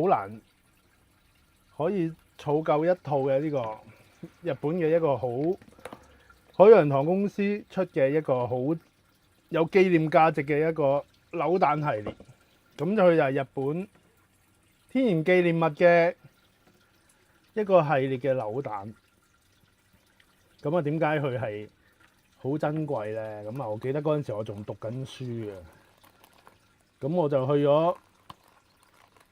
好難可以儲夠一套嘅呢個日本嘅一個好海洋堂公司出嘅一個好有紀念價值嘅一個扭蛋系列。咁佢就係日本天然紀念物嘅一個系列嘅扭蛋。咁啊，點解佢係好珍貴咧？咁啊，我記得嗰陣時我仲讀緊書啊。咁我就去咗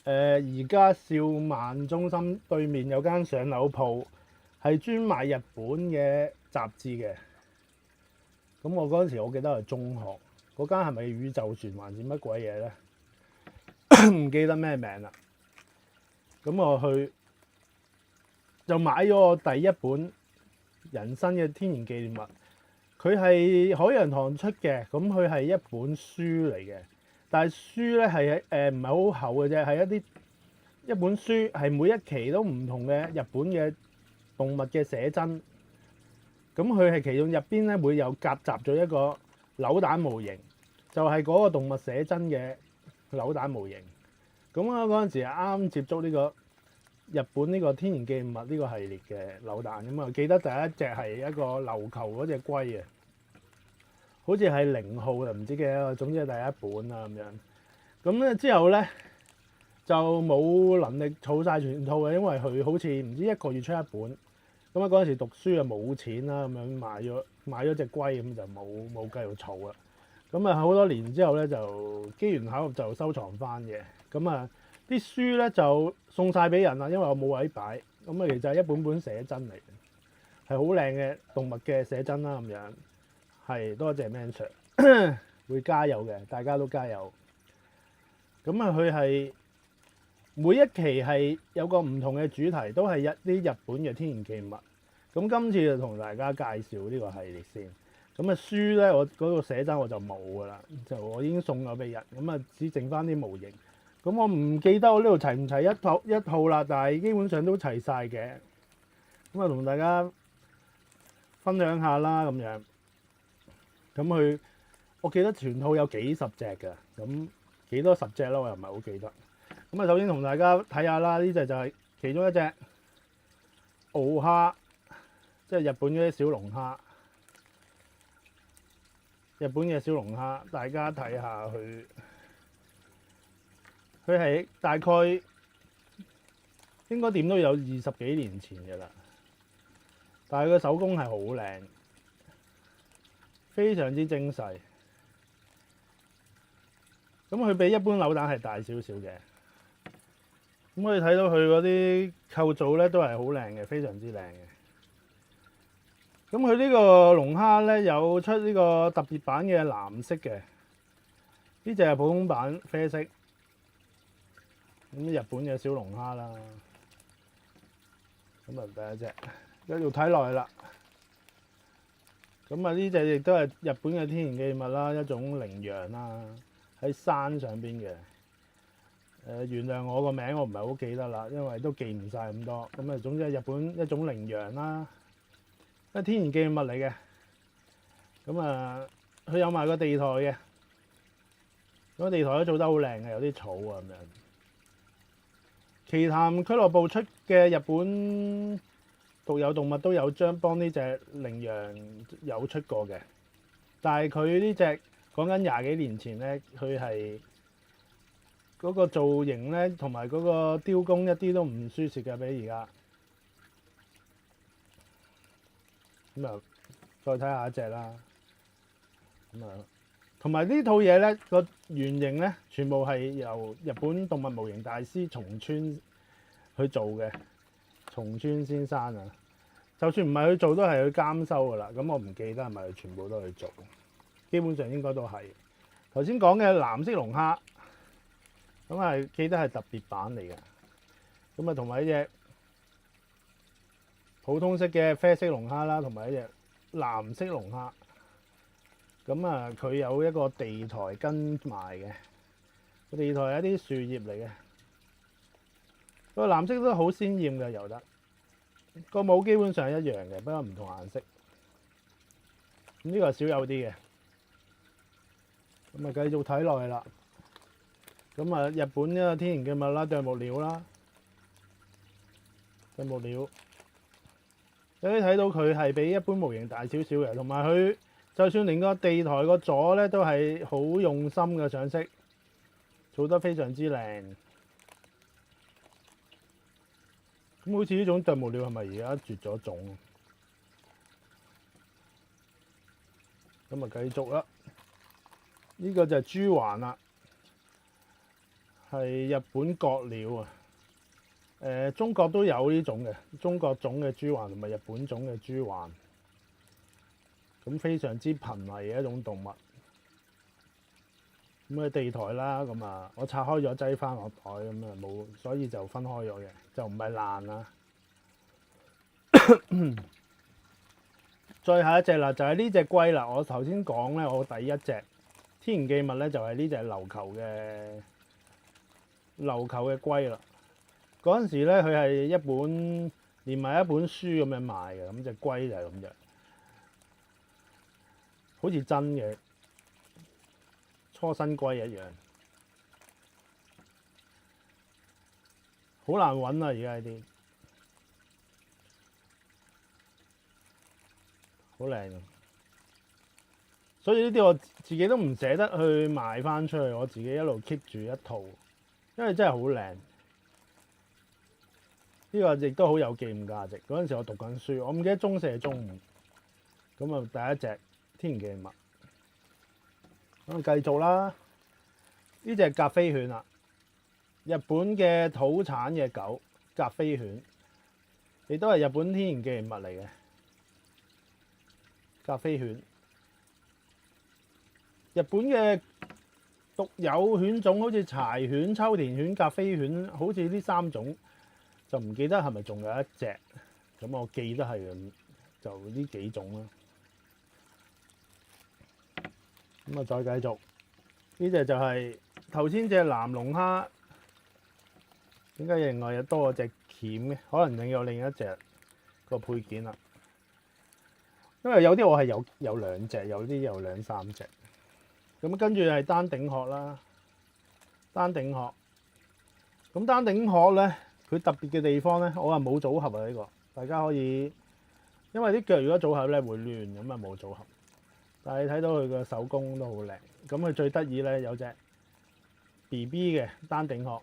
而家兆萬中心對面有間上樓鋪，係專賣日本嘅雜誌嘅。咁我嗰陣時我記得係中學，嗰間係咪宇宙船還是乜鬼嘢咧？唔記得咩名啦。咁我去就買咗我第一本人生嘅天然紀念物。佢係海洋堂出嘅，咁佢係一本書嚟嘅。但係書咧係唔係好厚嘅啫，係一本書，係每一期都唔同嘅日本嘅動物嘅寫真。咁佢係其中入邊咧會有夾雜咗一個扭蛋模型，就係嗰個動物寫真嘅扭蛋模型。咁我嗰陣時啱啱接觸呢個日本呢個天然紀念物呢個系列嘅扭蛋。咁啊，記得第一隻係一個琉球嗰隻龜啊，好似係0號就唔知嘅，總之係第一本啦咁樣。咁咧之後咧就冇能力儲晒全套嘅，因為佢好似唔知1個月出一本。咁啊嗰陣時讀書啊冇錢啦，咁樣買咗隻龜，咁就冇繼續儲啦。咁啊好多年之後咧就機緣巧合就收藏翻嘅。咁啊啲書咧就送晒俾人啦，因為我冇位擺。咁啊其實係一本本寫真嚟嘅，係好靚嘅動物嘅寫真啦咁樣。係多謝 Man Sir 會加油嘅，大家都加油。咁啊佢係每一期係有個唔同嘅主題，都係一啲日本嘅天然紀念物。咁今次就同大家介紹呢個系列先。咁啊書咧，我嗰個寫真我就冇噶啦，就我已經送咗俾人。咁啊只剩翻啲模型。咁我唔記得我呢度齊唔齊一套啦，但係基本上都齊晒嘅。咁啊同大家分享下啦咁樣。咁佢我記得全套有幾十隻㗎，咁幾多十隻啦，我又唔係好記得。咁啊，首先同大家睇下啦，呢隻就係其中一隻鰲蝦，即係日本嗰啲小龍蝦。日本嘅小龍蝦，大家睇下佢係大概應該點都有20幾年前嘅啦，但係個手工係好靚，非常之精細。咁佢比一般扭蛋係大少少嘅。咁可以睇到佢嗰啲構造咧都係好靚嘅，非常之靚嘅。咁佢呢個龍蝦咧有出呢個特別版嘅藍色嘅，呢隻係普通版啡色。咁日本嘅小龍蝦啦，咁啊第一隻繼續睇落去啦。咁啊呢隻亦都係日本嘅天然紀念物啦，一種羚羊啦，喺山上邊嘅。原諒我個名，我唔係好記得啦，因為都記唔晒咁多。咁啊，總之係日本一種羚羊啦，係天然紀念物嚟嘅。咁啊，佢有埋個地台嘅，個地台都做得好靚嘅，有啲草啊咁樣。奇談俱樂部出嘅日本獨有動物都有幫呢隻羚羊有出過嘅，但係佢呢隻講緊20幾年前咧，佢係嗰個造型咧，同埋嗰個雕工一啲都唔輸蝕嘅，比而家。咁啊，再睇下一隻啦。咁啊，同埋呢套嘢咧，個原型咧，全部係由日本動物模型大師松村去做嘅。松村先生啊，就算唔係佢做，都係佢監修噶啦。咁我唔記得係咪佢全部都去做，基本上應該都係。頭先講嘅藍色龍蝦。咁係記得係特別版嚟嘅，咁啊同埋一隻普通色嘅啡色龍蝦啦，同埋一隻藍色龍蝦。咁啊，佢有一個地台跟埋嘅，個地台係一啲樹葉嚟嘅。個藍色都好鮮豔嘅，游得個帽基本上係一樣嘅，不過唔同顏色。咁呢個係少有啲嘅。咁啊，繼續睇落去啦。咁啊，日本呢個天然嘅物啦，啄木鳥啦，啄木鳥，你可以睇到佢係比一般模型大少少嘅，同埋佢就算連個地台個座咧都係好用心嘅上色，做得非常之靚。咁好似呢種啄木鳥係咪而家絕咗種？咁啊，繼續啦。呢個就係珠環啦，係日本國鳥啊。中國都有呢種嘅，中國種嘅珠環同埋日本種嘅珠環，咁非常之瀕危嘅一種動物。咁啊地台啦，咁啊我拆開咗擠翻落袋咁啊冇，所以就分開咗嘅，就唔係爛啦。最後一隻啦，就係呢隻龜啦。我頭先講咧，我第一隻天然記物咧就係呢隻琉球嘅龜啦。嗰陣時咧，佢係一本連埋一本書咁樣賣嘅，咁隻龜就係咁樣，好似真嘅初生龜一樣，好難揾啊！而家呢啲好靚，所以呢啲我自己都唔捨得去賣翻出去，我自己一路 keep 住一套，因為真係好靚。呢個亦都好有紀念價值。嗰陣時我讀緊書，我唔記得中四定中五。咁啊，第一隻天然記物。咁啊，繼續啦。呢隻甲飛犬啦，日本嘅土產嘅狗，甲飛犬，亦都係日本天然記物嚟嘅。甲飛犬，日本嘅獨有犬種，好似柴犬、秋田犬、甲飛犬，好似呢3種。就唔記得係咪仲有一隻，咁我記得係就呢幾種啦。咁啊，再繼續呢隻就係頭先隻藍龍蝦，點解另外又多咗隻鉗嘅？可能仲有另一隻個配件啦。因為有啲我係有2隻，有啲有2、3隻。咁跟住係丹頂鶴啦，丹頂鶴。咁丹頂鶴咧。佢特別嘅地方咧，我話冇組合啊！呢個大家可以，因為啲腳如果組合咧會亂，咁啊冇組合。但係你睇到佢個手工都好靚。咁佢最得意咧有隻 BB 嘅丹頂鶴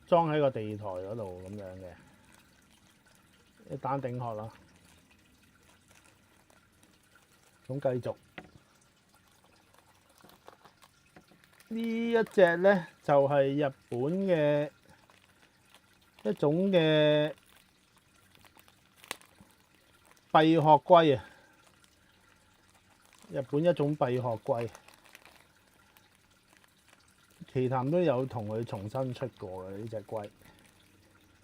裝喺個地台嗰度咁樣嘅，啲丹頂鶴啦。咁繼續呢一隻咧就係日本嘅一種嘅閉殼龜啊，日本一種閉殼龜，奇譚都有同佢重新出過嘅呢隻龜。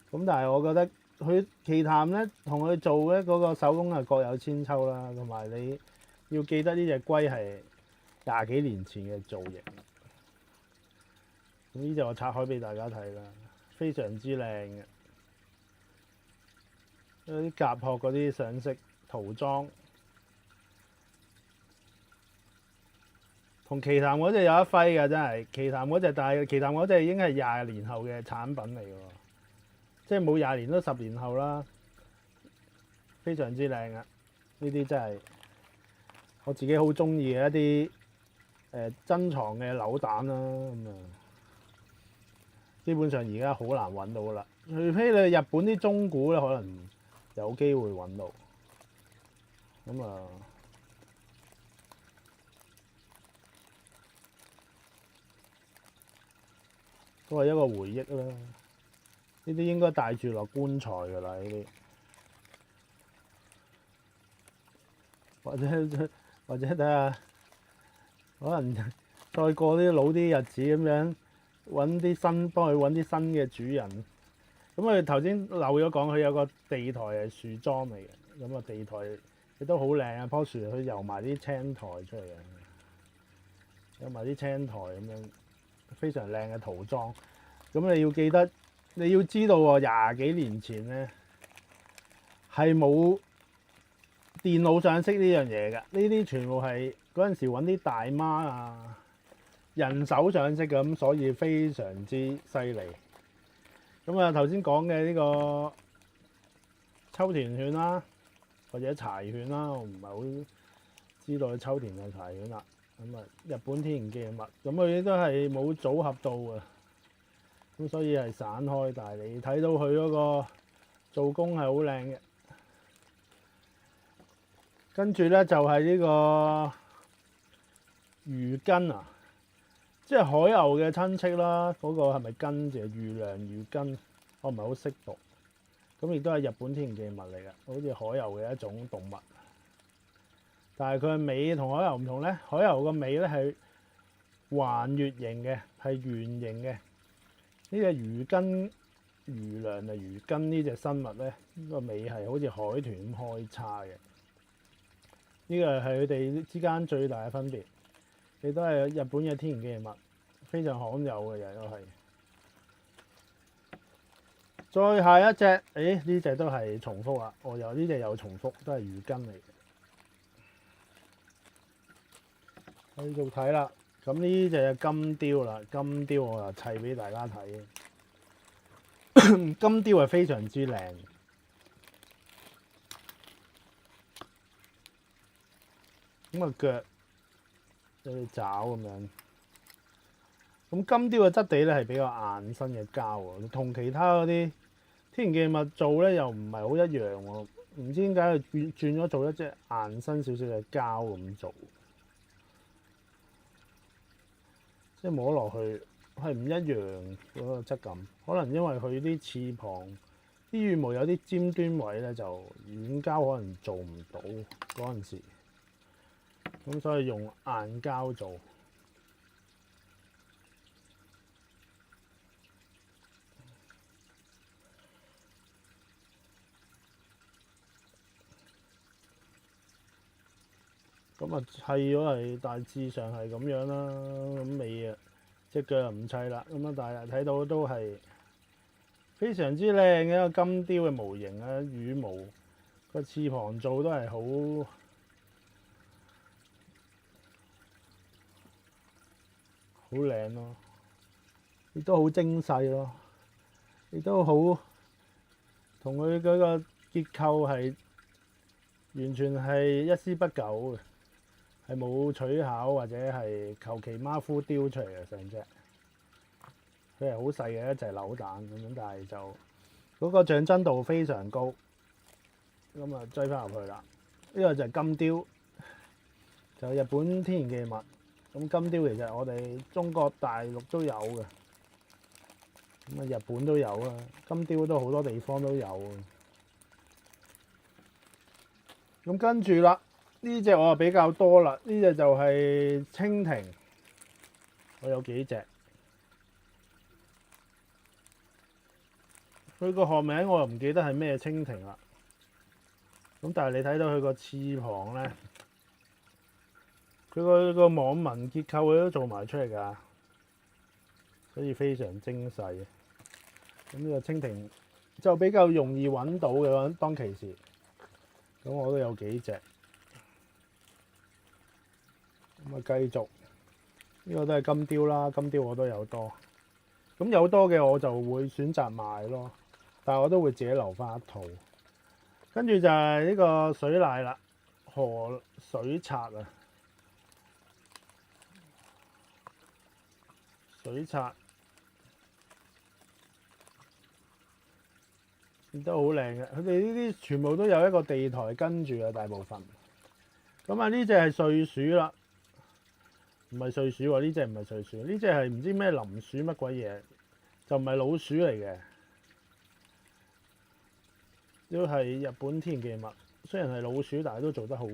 咁但係我覺得佢奇譚咧同佢做嘅嗰個手工係各有千秋啦，同埋你要記得呢隻龜係20幾年前嘅造型。咁呢隻我拆開俾大家睇啦。非常之靚嘅，嗰啲甲殼嗰啲上色塗裝，同奇譚嗰隻有一揮嘅真係。奇譚嗰隻，但係奇譚嗰隻已經係20年後嘅產品嚟嘅喎，即係冇20年都10年後啦。非常之靚嘅，呢啲真係我自己好中意嘅一啲珍藏嘅扭蛋啦咁啊。基本上而家好難揾到啦，除非你日本啲中古咧，可能有機會揾到。咁啊，都係一個回憶啦。呢啲應該帶住落棺材㗎啦，呢啲或者睇下，可能再過啲老啲日子咁樣。幫佢揾啲新嘅主人。咁佢頭先漏咗講，佢有個地台係樹樁嚟嘅。咁啊地台亦都好靚啊，樖樹佢游埋啲青苔出嚟嘅，有埋啲青苔咁樣，非常靚嘅塗裝。咁你要記得，你要知道喎，20幾年前咧係冇電腦上色呢樣嘢㗎。呢啲全部係嗰陣時揾啲大媽啊，人手上色咁，所以非常之犀利。咁啊，頭先講嘅呢個秋田犬啦，或者柴犬啦，我唔係好知道秋田嘅柴犬啦。咁啊，日本天然記嘅物，咁佢都係冇組合到嘅，咁所以係散開。但係你睇到佢嗰個做工係好靚嘅。跟住咧就係呢個魚根啊，即係海鷗嘅親戚啦。嗰個係咪根字？魚梁魚根，我唔係好識讀。咁亦都係日本天然記物嚟嘅，好似海鷗嘅一種動物。但係佢嘅尾同海鷗唔同咧，海鷗個尾咧係環月形嘅，係圓形嘅。呢隻魚根、魚梁啊魚根呢隻生物咧，個尾係好似海豚咁開叉嘅。呢個係佢哋之間最大嘅分別，亦都係日本嘅天然記物，非常罕有嘅嘢都係。再下一隻，呢隻都係重複啊！我有呢隻有重複，都係魚根嚟嘅。繼續睇啦，咁呢隻金雕啦，金雕我就砌俾大家睇。金雕係非常之靚。咁啊腳有隻爪咁樣，咁金雕嘅質地咧係比較硬身嘅膠喎，同其他嗰啲天然記物做咧又唔係好一樣喎，唔知點解佢轉咗做一隻硬身少少嘅膠咁做，即係摸落去係唔一樣嗰個質感，可能因為佢啲翅膀啲羽毛有啲尖端位咧，就軟膠可能做唔到嗰陣時。咁所以用硬膠做，咁啊砌咗係大致上係咁樣啦。咁尾啊隻腳又唔砌啦，咁啊但係睇到都係非常之靚嘅一個金雕嘅模型啊！羽毛個翅膀做都係好靚咯，亦都好精細咯，亦都好同佢嗰個結構係完全係一絲不苟嘅，係冇取巧或者係求其馬虎雕出嚟嘅成隻。佢係好細嘅一隻扭蛋咁樣，但係就嗰個像真度非常高。咁啊追翻入去啦，呢個就係金雕，就係日本天然記物。咁金雕其實我哋中國大陸都有嘅，咁啊日本都有啦，金雕都好多地方都有。咁跟住啦，呢隻我就比較多啦，呢隻就係蜻蜓，我有幾隻。佢個學名我又唔記得係咩蜻蜓啦。咁但係你睇到佢個翅膀咧。佢個網紋結構佢都做埋出嚟㗎，所以非常精細嘅。咁呢個蜻蜓就比較容易揾到嘅當其時，咁我都有幾隻。咁啊繼續，呢個都係金雕啦，金雕我都有多。咁有多嘅我就會選擇賣咯，但係我都會自己留翻一套。跟住就係呢個水獺啦，河水獺啊。水獺都好靚嘅，佢哋呢啲全部都有一個地台跟住嘅大部分。咁啊呢隻係睡鼠啦，唔係睡鼠喎，呢隻唔係睡鼠，呢隻係唔知咩林鼠乜鬼嘢，就唔係老鼠嚟嘅，都係日本天然記物。雖然係老鼠，但係都做得好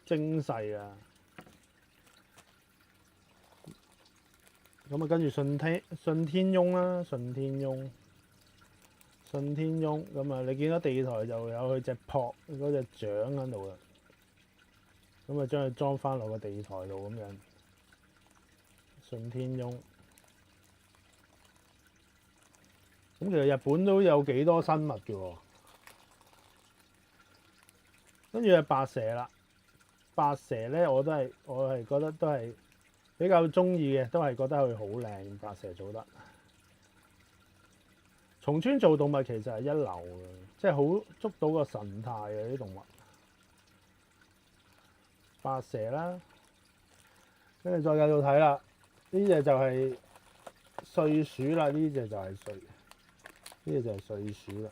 精細啊！咁啊，跟住順天翁啦，順天翁咁啊，你見到地台就有佢隻撲嗰隻掌喺度啦，咁啊將佢裝翻落個地台度咁樣。順天翁，咁其實日本都有幾多生物嘅喎。跟住係白蛇啦，白蛇咧我係覺得都係比較中意嘅，都係覺得佢好靚，白蛇做得。松村做動物其實係一流嘅，即係好捉到個神態嘅啲動物。白蛇啦，跟住再繼續睇啦，呢隻就係睡鼠啦，呢隻就係睡鼠啦。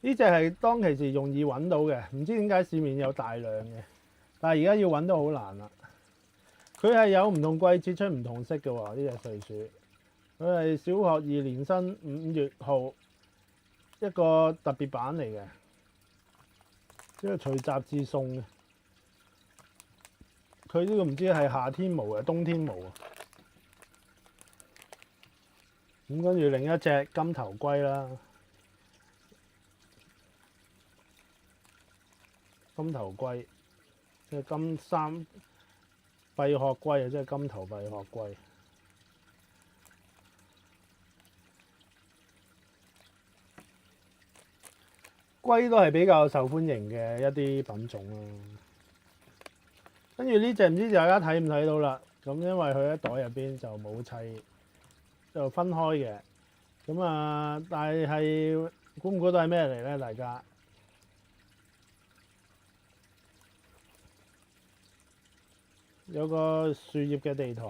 呢隻係當其時容易揾到嘅，唔知點解市面有大量嘅，但係而家要揾都好難啦。佢係有唔同季節出唔同色嘅喎，呢隻睡鼠。佢係小學2年生5月號一個特別版嚟嘅，呢個隨雜誌送嘅。佢呢個唔知係夏天毛嘅冬天毛啊。咁跟住另一隻金頭龜啦，金頭龜即係金三閉殼龜啊，即係金頭閉殼龜。龜都係比較受歡迎嘅一啲品種啦。跟住呢隻唔知大家睇唔睇到啦？咁因為佢喺袋入邊就冇砌，就分開嘅。咁啊，但係估唔估到係咩嚟咧？大家有個樹葉嘅地台。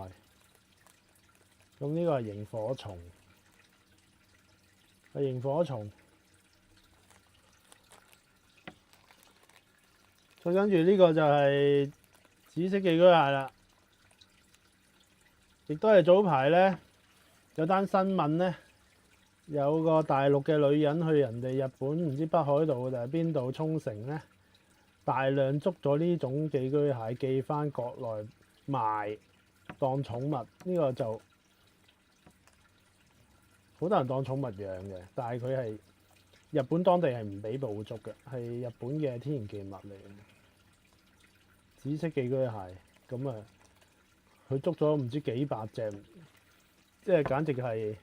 咁呢個係螢火蟲，係螢火蟲。再跟住呢個就係紫色寄居蟹啦，亦都係早排咧有單新聞咧，有個大陸嘅女人去人哋日本唔知北海道定係邊度沖繩咧，大量捉咗呢種寄居蟹寄翻國內賣當寵物，呢個就好多人當寵物養嘅，但係佢係日本當地係唔俾捕捉嘅，係日本嘅天然記物嚟嘅。紫色寄居蟹，咁啊，佢捉咗唔知幾百隻，即係簡直係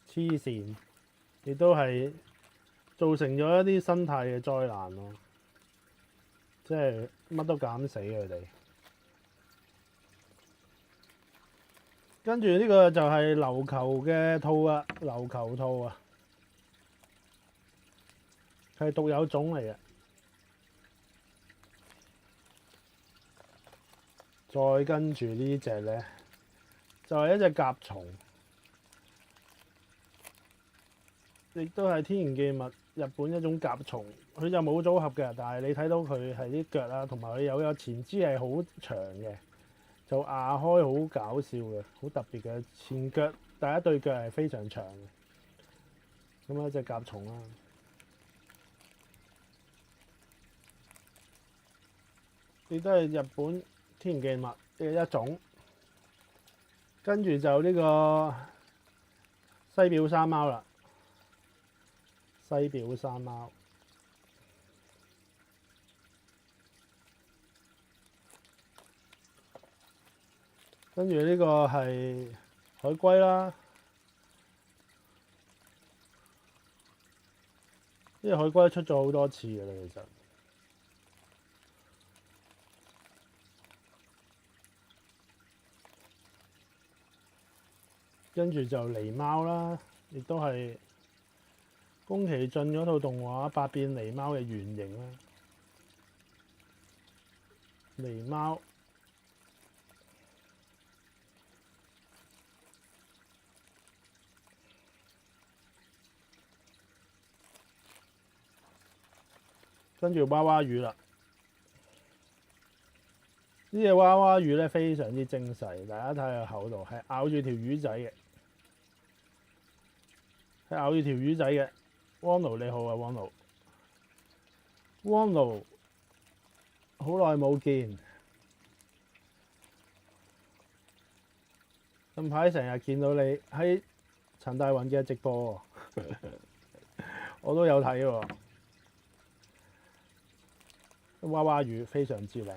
黐線，亦都係造成咗一啲生態嘅災難咯。即係乜都減死佢哋。跟住呢個就係琉球嘅兔啊，琉球兔啊，係獨有種嚟嘅。再跟住呢隻咧，就係一隻甲蟲，亦都係天然記物，日本一種甲蟲。佢就冇組合嘅，但係你睇到佢係啲腳啊，同埋佢有個前肢係好長嘅，就牙開好搞笑嘅，好特別嘅前腳，第一對腳係非常長嘅。咁一隻甲蟲啦，亦都係日本天然記物嘅一種。跟住就呢個西表山貓啦，西表山貓。跟住呢個係海龜啦，呢隻海龜出咗好多次嘅啦，其實。跟住就狸貓啦，亦都係宮崎駿嗰套動畫《百變狸貓》嘅原型啦。狸貓，跟住娃娃魚啦。呢隻娃娃魚咧非常之精細，大家睇下口度係咬住條魚仔嘅，係咬住條魚仔嘅。汪奴你好啊，汪奴，汪奴，好耐冇見，近排成日見到你喺陳大雲嘅直播喎，我都有睇喎。娃娃魚非常之靚。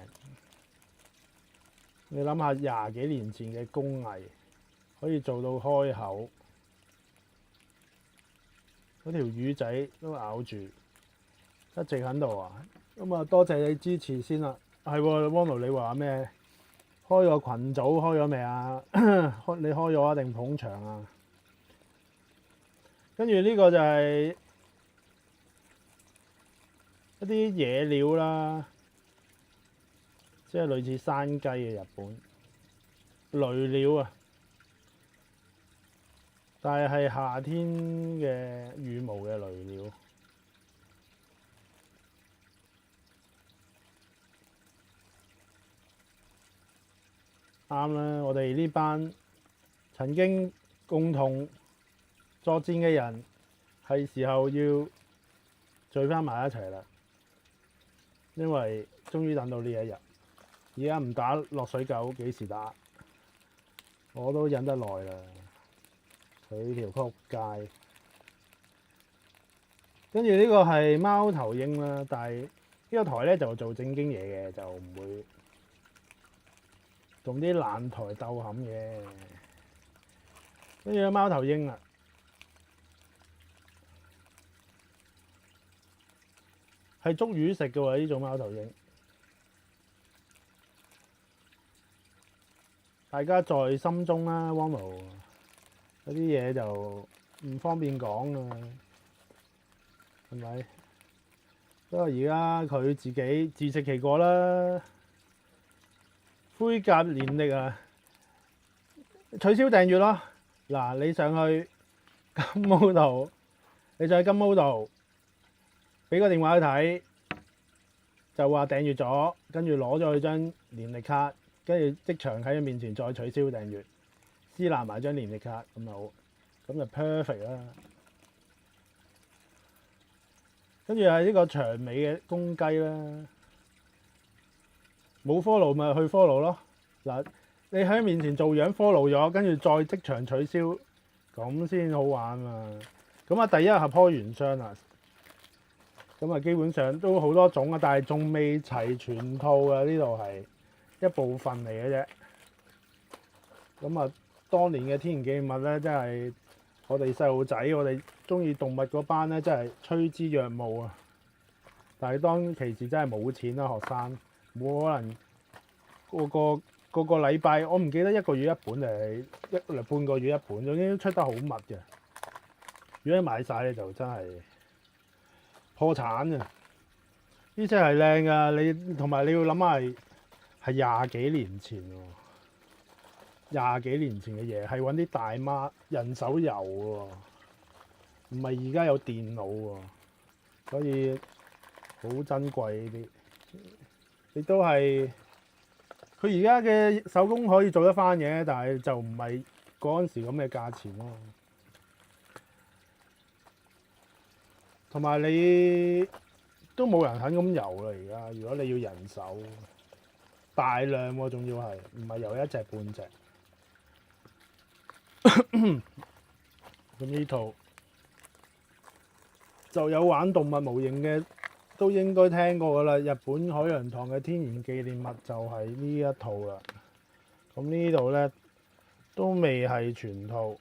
你諗下20幾年前嘅工藝，可以做到開口，嗰條魚仔都咬住，一直喺度啊！咁啊，多謝你支持先啦。係喎，汪奴你話咩？開個群組開咗未啊？你開咗啊定捧場啊？跟住呢個就係一啲野鳥啦，即係類似山雞嘅日本雷鳥啊，但係夏天嘅羽毛嘅雷鳥。啱啦，我哋呢班曾經共同作戰嘅人，係時候要聚翻埋一齊啦。因為終於等到呢一日，而家唔打落水狗，幾時打？我都忍得耐啦。佢條撲街。跟住呢個係貓頭鷹啦，但係呢個台咧就做正經嘢嘅，就唔會同啲爛台鬥冚嘅。跟住貓頭鷹啊，係捉魚食嘅喎，呢種貓頭鷹。大家在心中啦，汪毛有啲嘢就唔方便講啊，係咪？不過而家佢自己自食其果啦。灰甲連歷啊，取消訂閱咯。嗱，你上去金毛度，你上去金毛度，俾個電話佢睇，就話訂閱咗，跟住攞咗佢張連歷卡，跟住即場喺佢面前再取消訂閱，撕爛埋張連歷卡，咁就好，咁就 perfect 啦。跟住係呢個長尾嘅公雞啦。冇 follow 咪去 follow 咯。嗱，你喺面前做樣 follow 咗，跟住再即場取消，咁先好玩嘛。咁啊，第一盒開完箱啦，咁啊基本上都好多種啊，但係仲未齊全套啊。呢度係一部分嚟嘅啫。咁啊，當年嘅天然記物咧，真係我哋細路仔，我哋中意動物嗰班咧，真係趨之若鶩啊。但係當其時真係冇錢啦，學生。冇可能個禮拜，我唔記得一個月一本定係半個月一本，總之出得好密嘅。如果你買晒咧，就真係破產啊！呢隻係靚噶，你同埋你要諗下係廿幾年前喎，廿幾年前嘅嘢係揾啲大媽人手油喎，唔係而家有電腦喎，所以好珍貴呢啲。亦都係佢而家嘅手工可以做得翻嘅，但係就唔係嗰陣時咁嘅價錢咯。同埋你都冇人肯咁游啦，而家如果你要人手大量喎，仲要係唔係游一隻半隻？咁呢套就有玩動物模型嘅。都應該聽過㗎啦，日本海洋堂嘅天然紀念物就係呢一套啦。咁呢度咧都未係全套，